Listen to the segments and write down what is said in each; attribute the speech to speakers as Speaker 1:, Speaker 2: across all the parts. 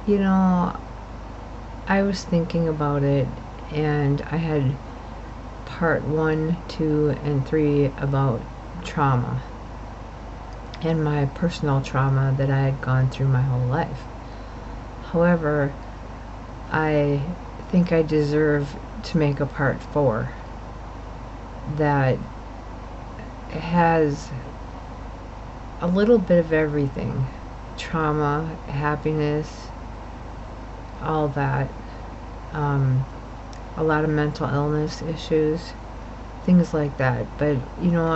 Speaker 1: You know, I was thinking about it, and I had part 1, 2, and 3 about trauma and my personal trauma that I had gone through my whole life. However, I think I deserve to make a part 4 that has a little bit of everything: trauma, happiness, all that. A lot of mental illness issues, things like that. But you know,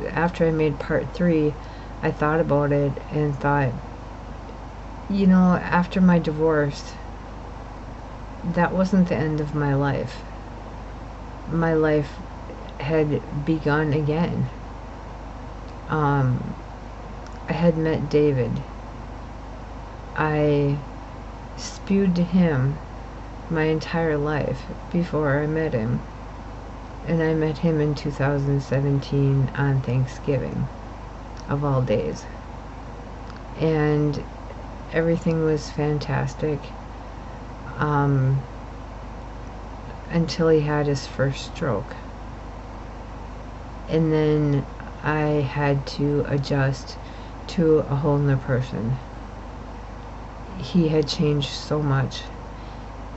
Speaker 1: after I made part 3, I thought about it and thought, you know, after my divorce, that wasn't the end of my life. My life had begun again. I had met David. I spewed to him my entire life before I met him. And I met him in 2017 on Thanksgiving, of all days. And everything was fantastic. Until he had his first stroke. And then I had to adjust to a whole new person. He had changed so much.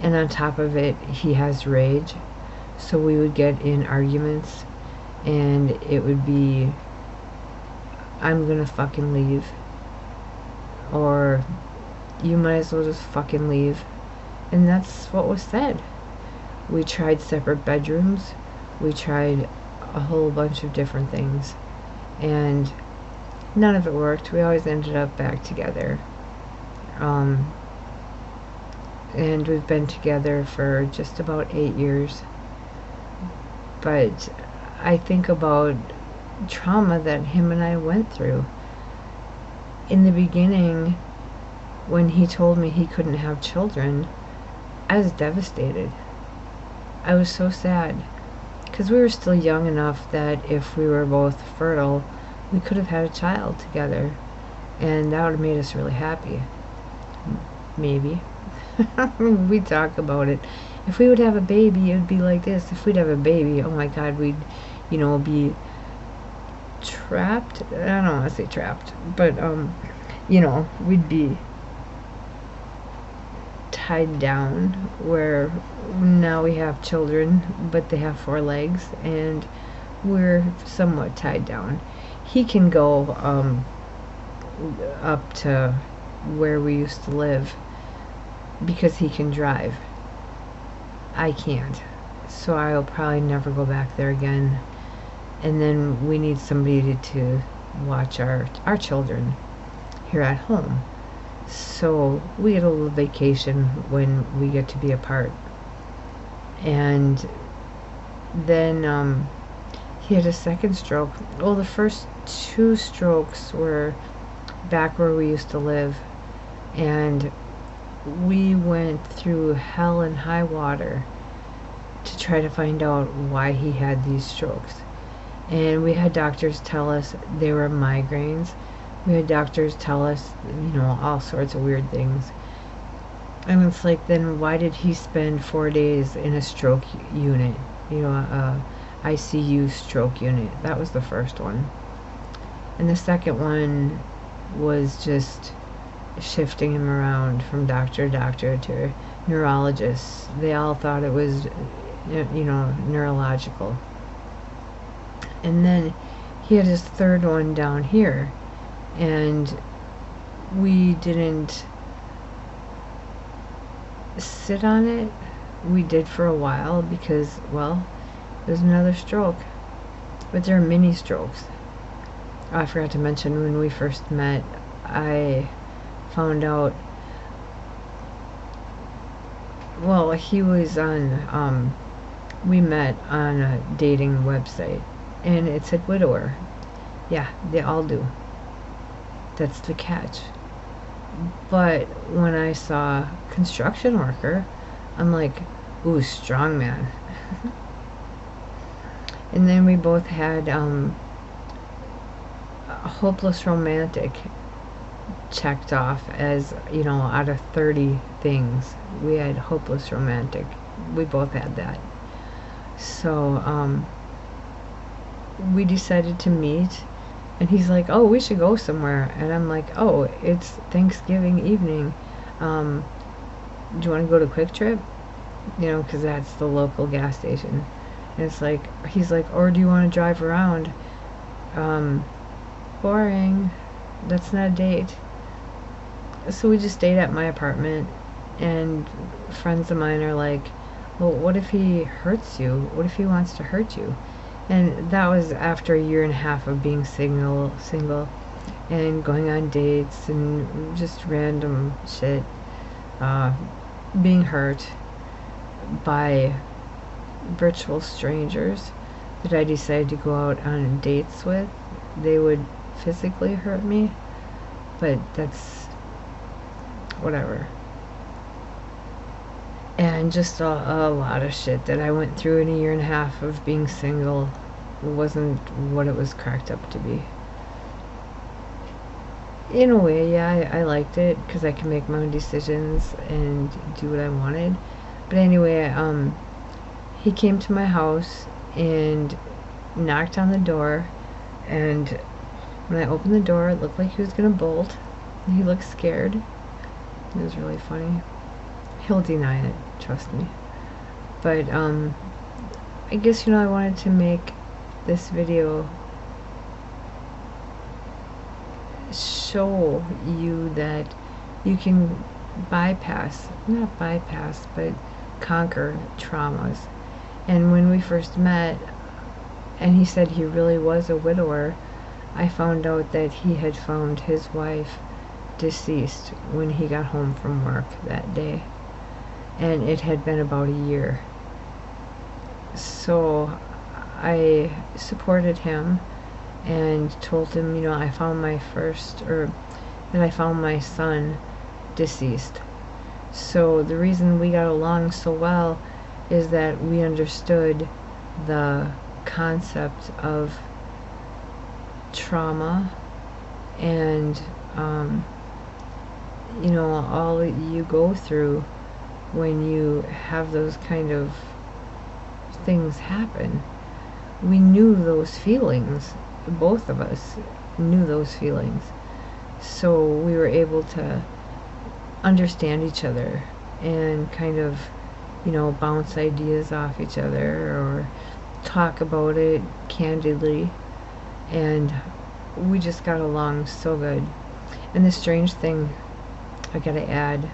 Speaker 1: And on top of it, he has rage. So we would get in arguments, and it would be, I'm gonna fucking leave. Or, you might as well just fucking leave. And that's what was said. We tried separate bedrooms. We tried a whole bunch of different things. And none of it worked. We always ended up back together. And we've been together for just about 8 years. But I think about trauma that him and I went through. In the beginning, when he told me he couldn't have children, I was devastated. I was so sad, because we were still young enough that if we were both fertile, we could have had a child together, and that would have made us really happy. Maybe. We talk about it. If we would have a baby, it would be like this. If we'd have a baby, oh my God, we'd, you know, be trapped. I don't want to say trapped, but, you know, we'd be tied down, where now we have children, but they have 4 legs, and we're somewhat tied down. He can go up to where we used to live because he can drive. I can't, so I'll probably never go back there again. And then we need somebody to watch our children here at home. So we get a little vacation when we get to be apart. And then he had a second stroke. Well, the first 2 strokes were back where we used to live, and we went through hell and high water to try to find out why he had these strokes. And we had doctors tell us they were migraines. We had doctors tell us, you know, all sorts of weird things. And it's like, then why did he spend 4 days in a stroke unit? You know, a ICU stroke unit. That was the first one. And the second one was just shifting him around from doctor to doctor to neurologists. They all thought it was, you know, neurological. And then he had his third one down here, and we didn't sit on it. We did for a while because, well, there's another stroke. But they're mini strokes. Oh, I forgot to mention, when we first met, I found out, well, he was on, we met on a dating website, and it said widower. Yeah, they all do. That's the catch. But when I saw construction worker, I'm like, ooh, strong man. And then we both had a hopeless romantic checked off as, you know, out of 30 things. We had hopeless romantic. We both had that. So, we decided to meet, and he's like, oh, we should go somewhere. And I'm like, oh, it's Thanksgiving evening. Do you want to go to Quick Trip? You know, because that's the local gas station. And it's like, he's like, or do you want to drive around? Boring. That's not a date. So we just stayed at my apartment, and friends of mine are like, well, what if he hurts you? What if he wants to hurt you? And that was after a year and a half of being single and going on dates and just random shit, being hurt by virtual strangers that I decided to go out on dates with. They would physically hurt me, but that's whatever. And just a lot of shit that I went through in a year and a half of being single wasn't what it was cracked up to be. In a way, yeah, I liked it because I could make my own decisions and do what I wanted. But anyway, he came to my house and knocked on the door, and when I opened the door, it looked like he was gonna bolt. He looked scared. It was really funny. He'll deny it, trust me. But I guess, you know, I wanted to make this video show you that you can not bypass, but conquer traumas. And when we first met, and he said he really was a widower, I found out that he had found his wife deceased when he got home from work that day. And it had been about a year. So I supported him and told him, you know, I found my son deceased. So the reason we got along so well is that we understood the concept of trauma and, you know, all that you go through when you have those kind of things happen. We knew those feelings. Both of us knew those feelings. So we were able to understand each other and kind of, you know, bounce ideas off each other or talk about it candidly. And we just got along so good. And the strange thing, I gotta add,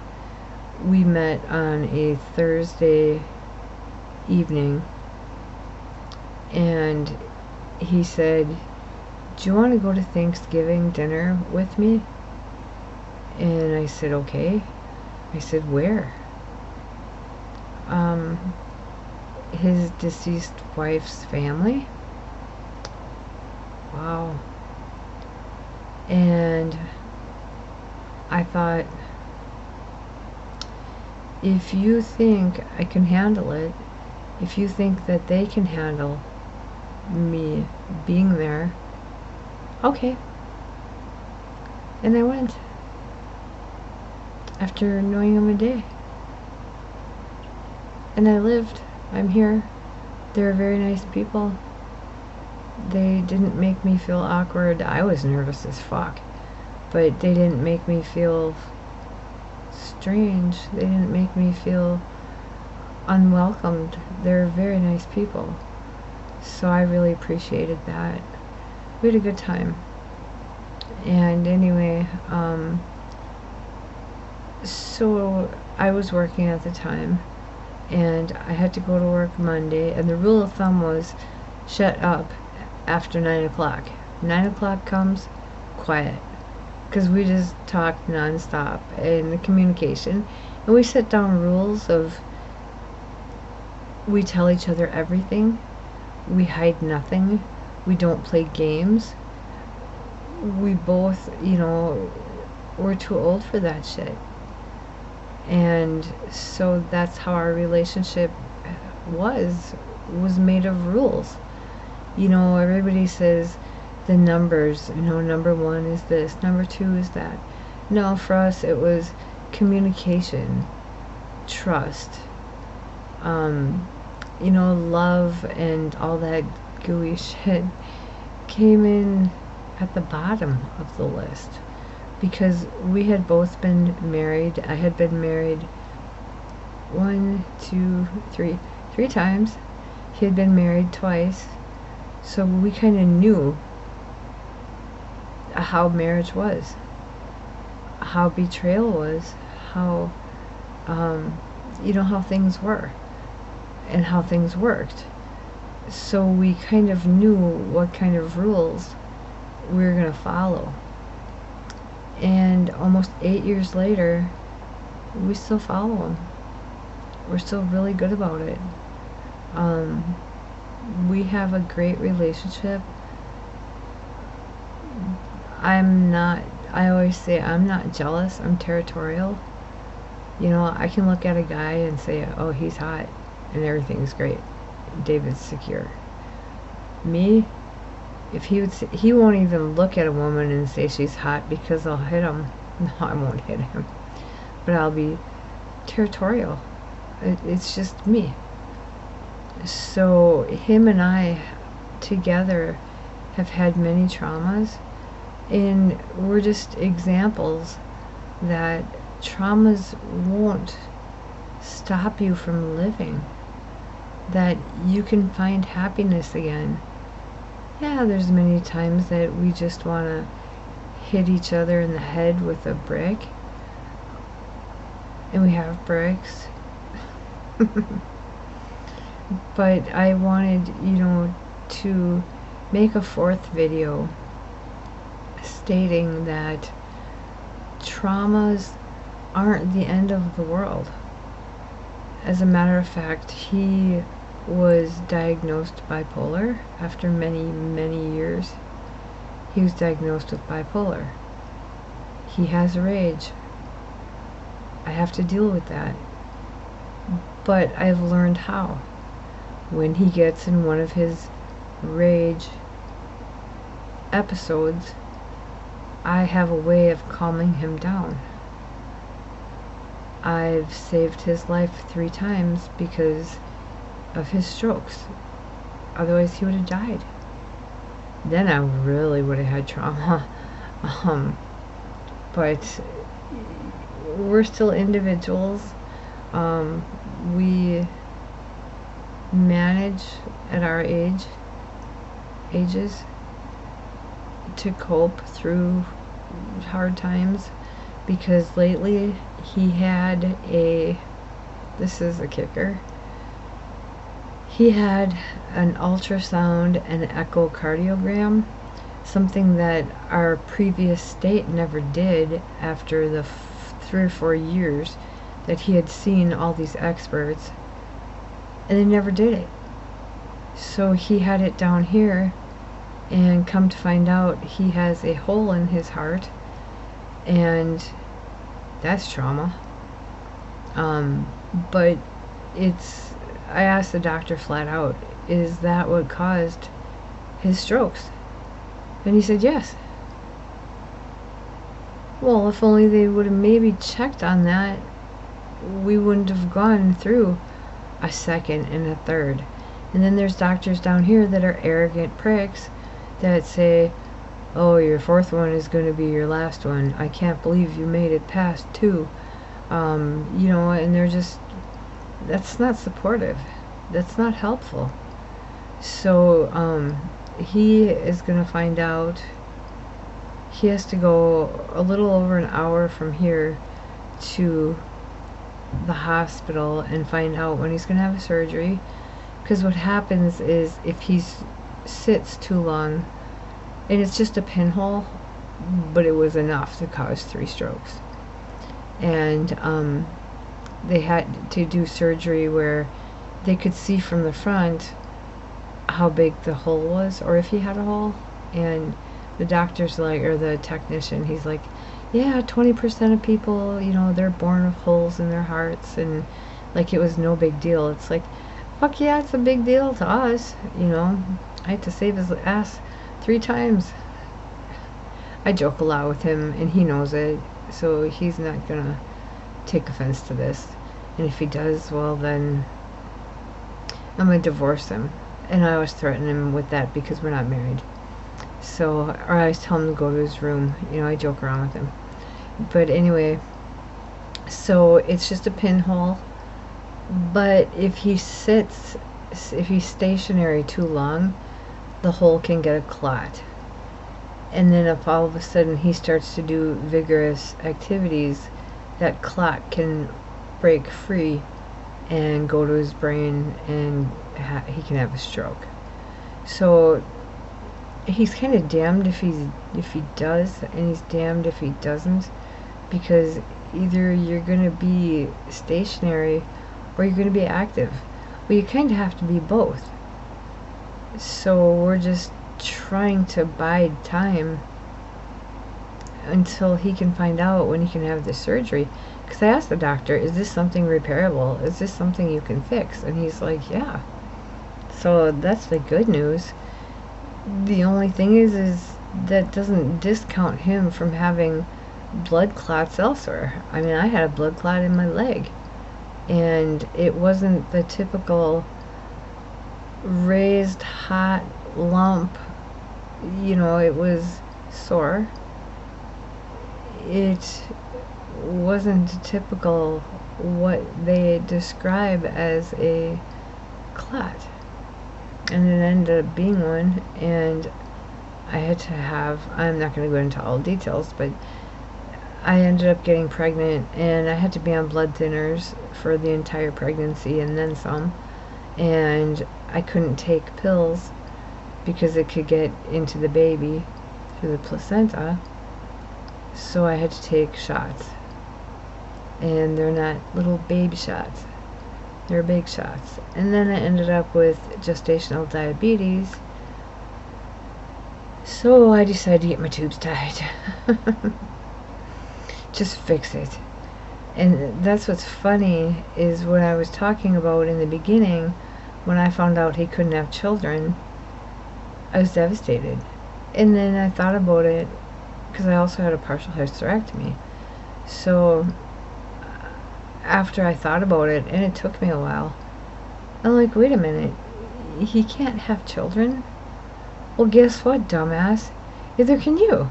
Speaker 1: we met on a Thursday evening, and he said, do you want to go to Thanksgiving dinner with me? And I said, okay. I said, where? His deceased wife's family. Wow. And I thought, if you think I can handle it, if you think that they can handle me being there, okay. And I went after knowing him a day. And I lived. I'm here. They're very nice people. They didn't make me feel awkward. I was nervous as fuck. But they didn't make me feel strange. They didn't make me feel unwelcomed. They're very nice people. So I really appreciated that. We had a good time. And anyway, so I was working at the time, and I had to go to work Monday, and the rule of thumb was shut up after 9 o'clock. 9 o'clock comes, quiet. Because we just talked nonstop in the communication. And we set down rules of, we tell each other everything. We hide nothing. We don't play games. We both, you know, we're too old for that shit. And so that's how our relationship was made of rules. You know, everybody says the numbers, you know, number 1 is this, number 2 is that. No, for us it was communication, trust, love, and all that gooey shit came in at the bottom of the list because we had both been married. I had been married three times. He had been married twice. So we kind of knew how marriage was, how betrayal was, how, how things were and how things worked. So we kind of knew what kind of rules we were going to follow. And almost 8 years later, we still follow them. We're still really good about it. We have a great relationship. I always say I'm not jealous, I'm territorial. I can look at a guy and say, oh, he's hot, and everything's great. David's secure. Me, if he won't even look at a woman and say she's hot because I'll hit him. No, I won't hit him. But I'll be territorial. It's just me. So him and I together have had many traumas, and we're just examples that traumas won't stop you from living, that you can find happiness again. Yeah, there's many times that we just want to hit each other in the head with a brick, and we have bricks. But I wanted, to make a fourth video stating that traumas aren't the end of the world. As a matter of fact, he was diagnosed bipolar after many, many years. He was diagnosed with bipolar. He has rage. I have to deal with that. But I've learned how. When he gets in one of his rage episodes, I have a way of calming him down. I've saved his life 3 times because of his strokes. Otherwise he would have died. Then I really would have had trauma. But we're still individuals. We manage at our ages to cope through hard times, because lately he had this is a kicker, he had an ultrasound and echocardiogram, something that our previous state never did after the 3 or 4 years that he had seen all these experts, and they never did it. So he had it down here, and come to find out he has a hole in his heart, and that's trauma. But I asked the doctor flat out, is that what caused his strokes? And he said yes. Well, if only they would have maybe checked on that, we wouldn't have gone through a second and a third. And then there's doctors down here that are arrogant pricks that say, oh, your 4th one is going to be your last one. I can't believe you made it past 2. And they're just, that's not supportive. That's not helpful. So he is going to find out. He has to go a little over an hour from here to the hospital and find out when he's going to have a surgery. Because what happens is if he sits too long, and it's just a pinhole, but it was enough to cause 3 strokes. And they had to do surgery where they could see from the front how big the hole was, or if he had a hole. And the doctor's like, or the technician, he's like, yeah, 20% of people, they're born with holes in their hearts, and like it was no big deal. It's like, fuck yeah, it's a big deal to us. I had to save his ass 3 times. I joke a lot with him, and he knows it. so he's not gonna take offense to this. And if he does, well, then I'm gonna divorce him. And I always threaten him with that because we're not married. So, or I always tell him to go to his room. You know, I joke around with him. But anyway, so it's just a pinhole. But if he's stationary too long, the hole can get a clot. And then if all of a sudden he starts to do vigorous activities, that clot can break free and go to his brain, and he can have a stroke. So he's kind of damned if he does, and he's damned if he doesn't, because either you're going to be stationary or you're going to be active. Well, you kind of have to be both. So we're just trying to bide time until he can find out when he can have the surgery. Because I asked the doctor, is this something repairable? Is this something you can fix? And he's like, yeah. So that's the good news. The only thing is that doesn't discount him from having blood clots elsewhere. I mean, I had a blood clot in my leg, and it wasn't the typical raised hot lump. You know, it was sore. It wasn't typical what they describe as a clot, and it ended up being one. And I had to have, I'm not going to go into all details, but I ended up getting pregnant, and I had to be on blood thinners for the entire pregnancy and then some, and I couldn't take pills because it could get into the baby through the placenta, so I had to take shots. And they're not little baby shots, they're big shots. And then I ended up with gestational diabetes, so I decided to get my tubes tied. Just fix it. And that's what's funny, is what I was talking about in the beginning, when I found out he couldn't have children, I was devastated. And then I thought about it, because I also had a partial hysterectomy. So after I thought about it, and it took me a while, I'm like, wait a minute, he can't have children? Well, guess what, dumbass? Neither can you.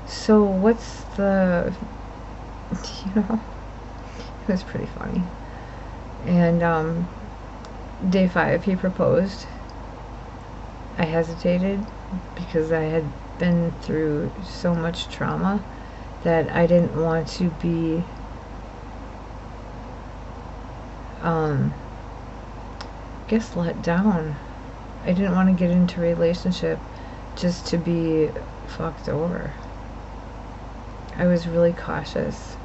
Speaker 1: So what's the, you know, it was pretty funny. And day 5 he proposed. I hesitated because I had been through so much trauma that I didn't want to be guess let down. I didn't want to get into a relationship just to be fucked over. I was really cautious.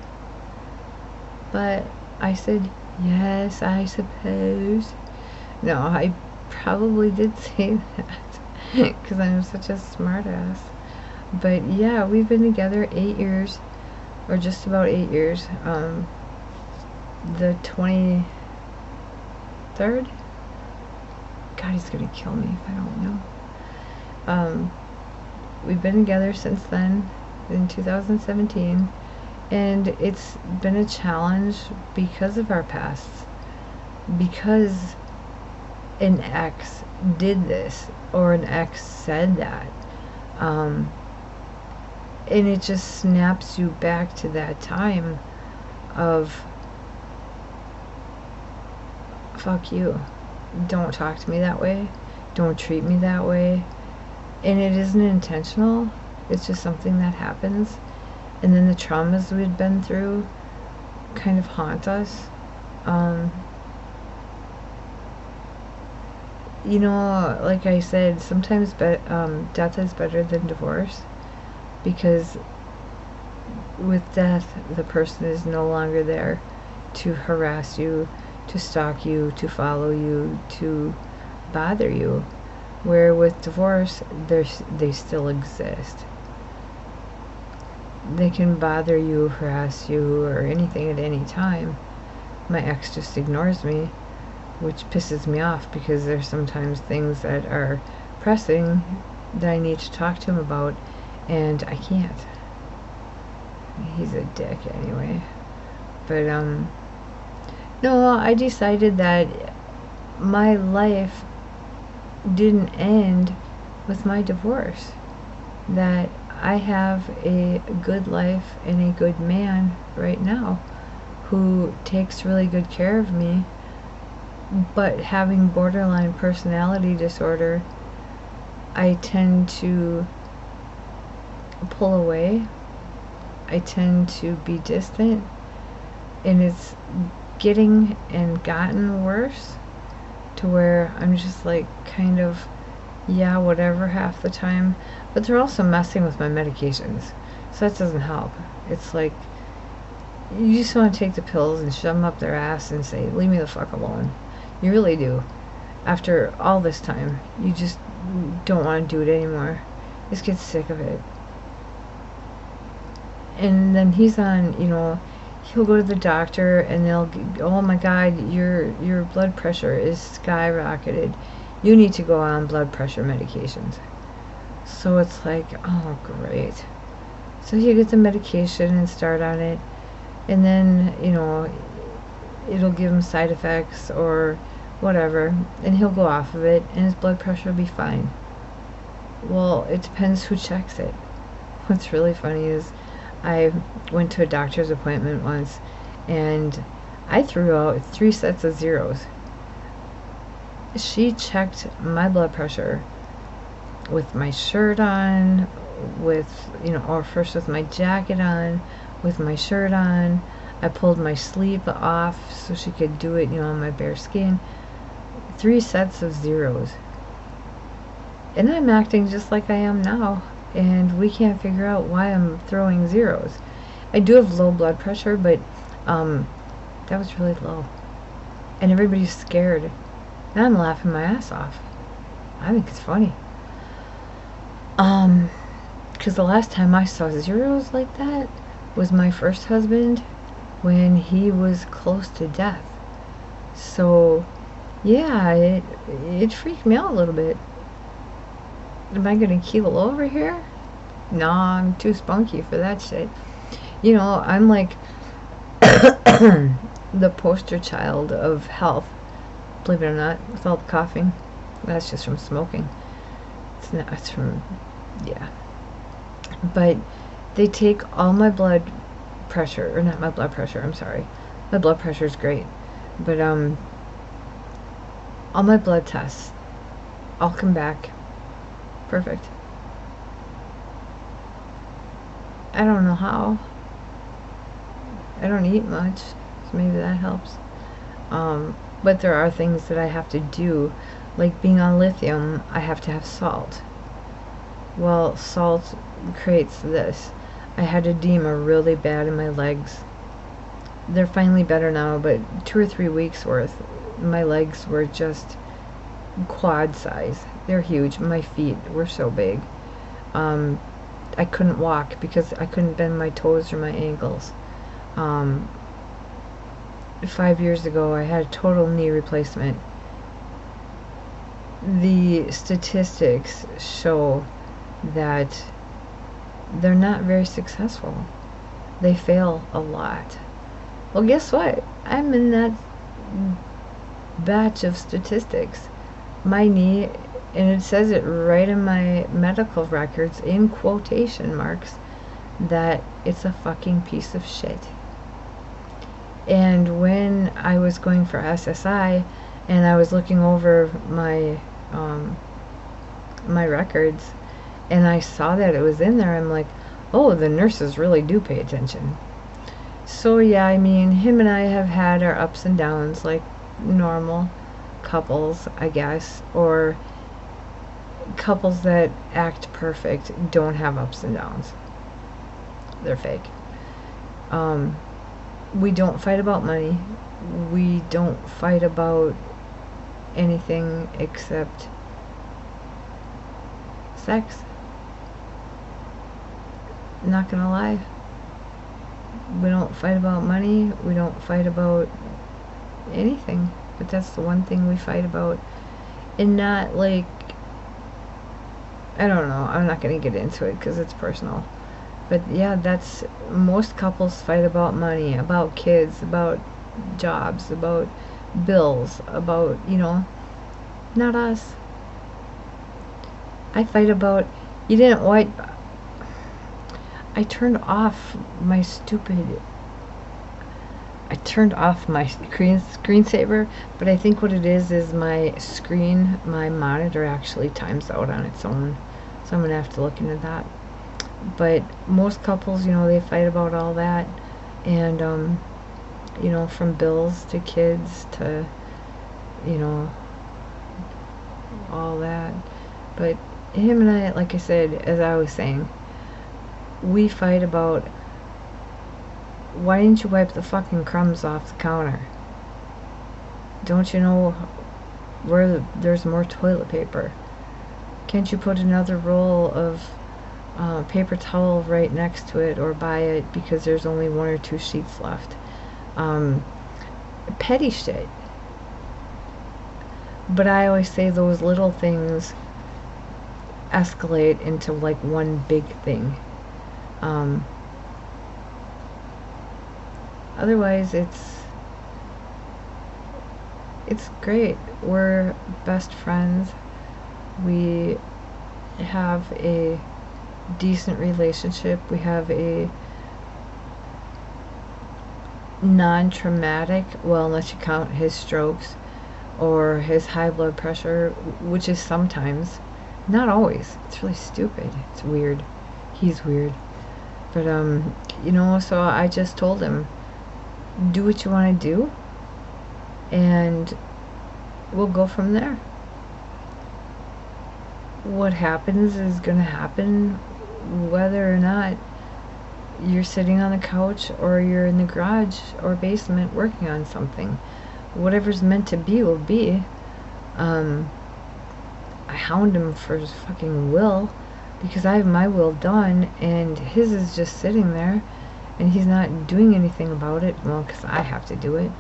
Speaker 1: But I said, yes, I suppose. No, I probably did say that because I'm such a smartass. But yeah, we've been together 8 years, or just about 8 years. The 23rd? God, he's gonna kill me if I don't know. We've been together since then, in 2017, and it's been a challenge because of our pasts. Because an ex did this, or an ex said that. And it just snaps you back to that time of, fuck you. Don't talk to me that way. Don't treat me that way. And it isn't intentional. It's just something that happens. And then the traumas we'd been through kind of haunt us. You know, like I said, sometimes death is better than divorce, because with death, the person is no longer there to harass you, to stalk you, to follow you, to bother you. Where with divorce, they still exist. They can bother you, harass you, or anything at any time. My ex just ignores me, which pisses me off, because there's sometimes things that are pressing that I need to talk to him about, and I can't. He's a dick anyway. But, no, I decided that my life didn't end with my divorce. That I have a good life and a good man right now who takes really good care of me. But having borderline personality disorder, I tend to pull away. I tend to be distant. And it's getting and gotten worse to where I'm just like kind of, yeah, whatever half the time. But they're also messing with my medications, so that doesn't help. It's like you just want to take the pills and shove them up their ass and say, leave me the fuck alone. You really do. After all this time, you just don't want to do it anymore. Just get sick of it. And then he's on, he'll go to the doctor and they'll, oh my god, your blood pressure is skyrocketed. You need to go on blood pressure medications. So it's like, oh great. So he gets a medication and start on it, and then, it'll give him side effects or whatever, and he'll go off of it and his blood pressure will be fine. Well, it depends who checks it. What's really funny is I went to a doctor's appointment once and I threw out 3 sets of zeros. She checked my blood pressure with my shirt on, or first with my jacket on, with my shirt on. I pulled my sleeve off so she could do it, on my bare skin. 3 sets of zeros. And I'm acting just like I am now, and we can't figure out why I'm throwing zeros. I do have low blood pressure, but that was really low. And everybody's scared. And I'm laughing my ass off. I think it's funny. Because the last time I saw zeros like that was my first husband when he was close to death. So, yeah, it freaked me out a little bit. Am I gonna keel over here? No, I'm too spunky for that shit. I'm like the poster child of health. Believe it or not, with all the coughing. That's just from smoking. It's from, yeah. But they take all my blood pressure, or not my blood pressure, I'm sorry. My blood pressure is great. But, all my blood tests all come back perfect. I don't know how. I don't eat much, so maybe that helps. But there are things that I have to do, like being on lithium, I have to have salt. Well, salt creates this. I had edema really bad in my legs. They're finally better now, but 2 or 3 weeks worth, my legs were just quad size. They're huge. My feet were so big. I couldn't walk because I couldn't bend my toes or my ankles. 5 years ago, I had a total knee replacement. The statistics show that they're not very successful. They fail a lot. Well, guess what? I'm in that batch of statistics. My knee, and it says it right in my medical records, in quotation marks, that it's a fucking piece of shit. And when I was going for SSI and I was looking over my my records and I saw that it was in there, I'm like, oh, the nurses really do pay attention. So yeah, I mean, him and I have had our ups and downs like normal couples, I guess, or couples that act perfect don't have ups and downs. They're fake. We don't fight about money. We don't fight about anything except sex. Not gonna lie. We don't fight about money. We don't fight about anything. But that's the one thing we fight about. And not like, I don't know. I'm not gonna get into it because it's personal. But yeah, that's, most couples fight about money, about kids, about jobs, about bills, about, not us. I fight about, you didn't wipe. I turned off my stupid, I turned off my screensaver, but I think what it is my screen, my monitor actually times out on its own. So I'm going to have to look into that. But most couples, they fight about all that. And, from bills to kids to, all that. But him and I, like I said, as I was saying, we fight about, why didn't you wipe the fucking crumbs off the counter? Don't you know where there's more toilet paper? Can't you put another roll of paper towel right next to it, or buy it because there's only 1 or 2 sheets left? Petty shit. But I always say those little things escalate into like one big thing. Otherwise, it's great. We're best friends. We have a decent relationship. We have a non-traumatic, well, unless you count his strokes or his high blood pressure, which is sometimes, not always. It's really stupid. It's weird. He's weird. But so I just told him, do what you want to do, and we'll go from there. What happens is going to happen, whether or not you're sitting on the couch or you're in the garage or basement working on something. Whatever's meant to be will be. I hound him for his fucking will, because I have my will done and his is just sitting there and he's not doing anything about it. Well, because I have to do it.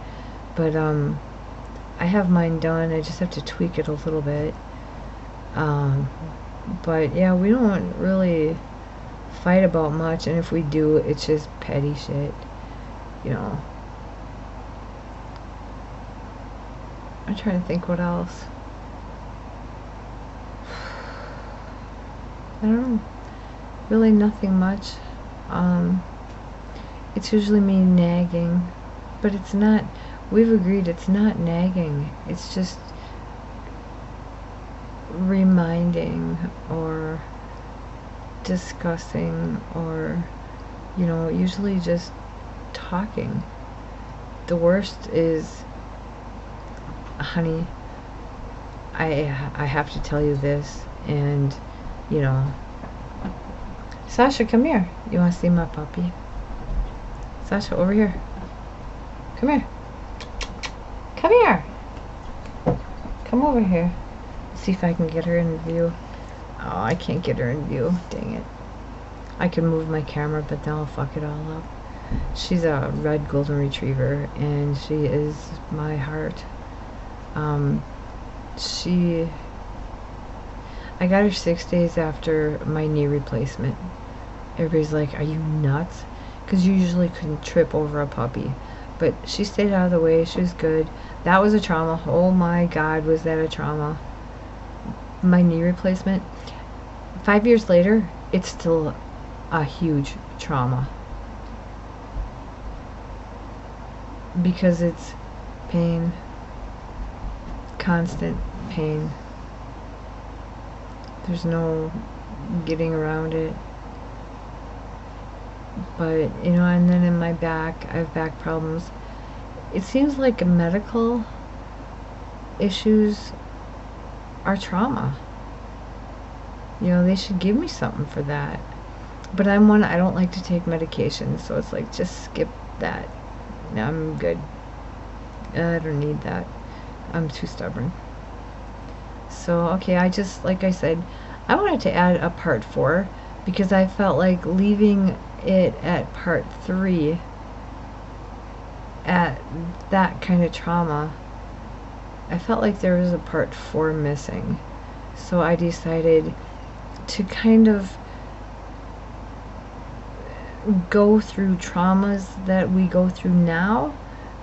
Speaker 1: But I have mine done. I just have to tweak it a little bit. But yeah, we don't really fight about much, and if we do, it's just petty shit. I'm trying to think what else. I don't know. Really nothing much. It's usually me nagging, but it's not. We've agreed it's not nagging. It's just reminding or discussing, or usually just talking. The worst is, honey, I have to tell you this, and Sasha, come here. You want to see my puppy? Sasha, over here. Come here. Come here. Come over here. See if I can get her in view. Oh, I can't get her in view. Dang it. I can move my camera, but then I'll fuck it all up. She's a red golden retriever, and she is my heart. I got her 6 days after my knee replacement. Everybody's like, are you nuts? Because you usually couldn't trip over a puppy. But she stayed out of the way. She was good. That was a trauma. Oh my God, was that a trauma. My knee replacement. 5 years later, it's still a huge trauma. Because it's pain. Constant pain. There's no getting around it. But, and then in my back, I have back problems. It seems like medical issues are trauma. They should give me something for that. But I don't like to take medication, so it's like, just skip that. I'm good. I don't need that. I'm too stubborn. So, okay, like I said, I wanted to add a part 4 because I felt like leaving it at part 3 at that kind of trauma. I felt like there was a part 4 missing. So I decided to kind of go through traumas that we go through now,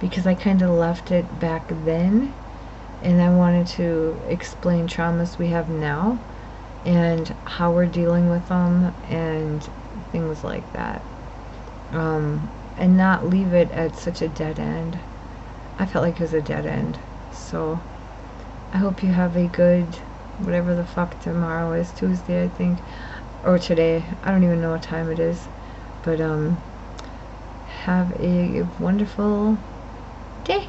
Speaker 1: because I kind of left it back then, and I wanted to explain traumas we have now and how we're dealing with them and things like that, and not leave it at such a dead end. I felt like it was a dead end. So I hope you have a good, whatever the fuck tomorrow is, Tuesday I think, or today, I don't even know what time it is, but have a wonderful day.